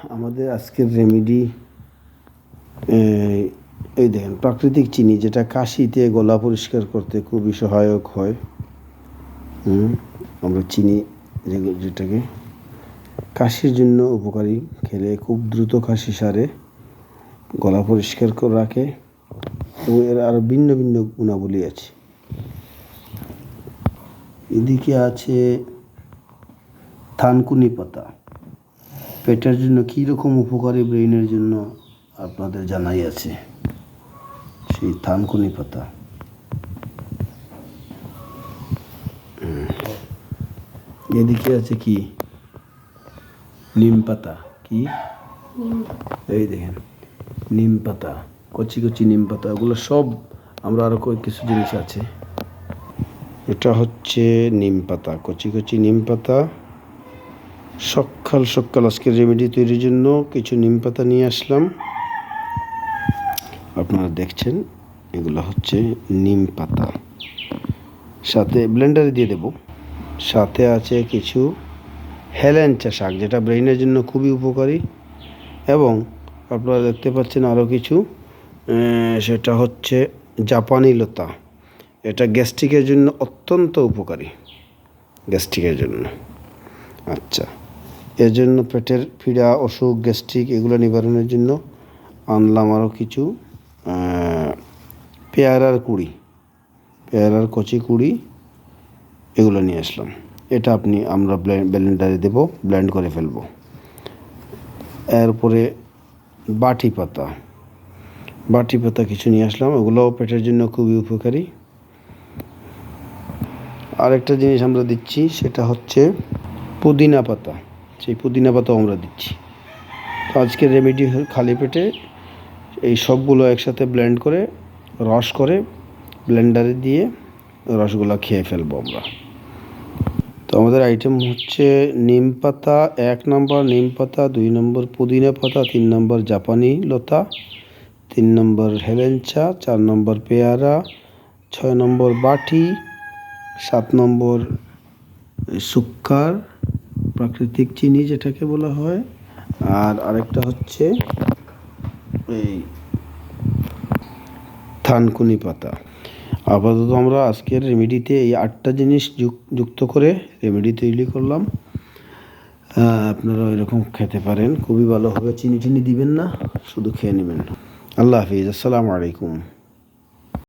আমাদের আজকের রেমেডি এই দেখেন, প্রাকৃতিক চিনি, যেটা কাশিতে গলা পরিষ্কার করতে খুবই সহায়ক হয়। আমরা চিনি যেটাকে কাশির জন্য উপকারী, খেলে খুব দ্রুত কাশি সারে, গলা পরিষ্কার করে রাখে এবং এর আরও ভিন্ন ভিন্ন গুণাবলী আছে। এদিকে আছে থানকুনি পাতা, পেটের জন্য কীরকম উপকারী, ব্রেইনের জন্য আপনাদের জানাই আছে। সেই থানকুনি পাতা, এদিকে আছে কি নিম পাতা, কি এই দেখেন নিম পাতা, কচি কচি নিম পাতা, ওগুলো সব আমরা আরও কিছু জিনিস আছে। এটা হচ্ছে নিম পাতা, কচি কচি নিম পাতা। সকাল সকাল আজকের রেমেডি তৈরির জন্য কিছু নিম পাতা নিয়ে আসলাম। আপনারা দেখছেন এগুলো হচ্ছে নিম পাতা, সাথে ব্লেন্ডারে দিয়ে দেব। সাথে আছে কিছু হেলেঞ্চা শাক, যেটা ব্রেইনের জন্য খুবই উপকারী। এবং আপনারা দেখতে পাচ্ছেন আরও কিছু, সেটা হচ্ছে জাপানি লতা। এটা গ্যাস্ট্রিকের জন্য অত্যন্ত উপকারী, গ্যাস্ট্রিকের জন্য। আচ্ছা, এর জন্য পেটের পীড়া, অসুখ, গ্যাস্ট্রিক এগুলো নিবারণের জন্য আনলাম আরও কিছু পেয়ারার কুড়ি, পেয়ারার কচি কুড়ি, এগুলো নিয়ে আসলাম। এটা আমরা ব্লেন্ডারে দেব, ব্লেন্ড করে ফেলব। এরপরে বাটি পাতা, বাটি পাতা কিছু নিয়ে আসলাম, ওগুলোও পেটের জন্য খুবই উপকারী। আরেকটা জিনিস আমরা দিচ্ছি, সেটা হচ্ছে পুদিনা পাতা, সেই পুদিনা পাতাও আমরা দিচ্ছি। তো আজকের রেমেডি খালি পেটে এই সবগুলো একসাথে ব্লেন্ড করে, রস করে ব্লেন্ডারে দিয়ে রসগুলো খেয়ে ফেলবো আমরা। তো আমাদের আইটেম হচ্ছে নিম পাতা 1 নম্বর, নিম পাতা 2 নম্বর, পুদিনা পাতা 3 নম্বর, জাপানি লতা 3 নম্বর, হেলেঞ্চা 4 নম্বর, পেয়ারা 6 নম্বর, বাটি 7 নম্বর, সুক্কার, প্রাকৃতিক চিনি যেটাকে বলা হয়, আর আরেকটা হচ্ছে এই থানকুনি পাতা। আপাতত আমরা আজকের রেমেডিতে এই 8টা জিনিস যুক্ত করে রেমেডি তৈরি করলাম। আপনারা এরকম খেতে পারেন, খুবই ভালো হবে। চিনি দিবেন না, শুধু খেয়ে নেবেন। আল্লাহ হাফিজ, আসসালামু আলাইকুম।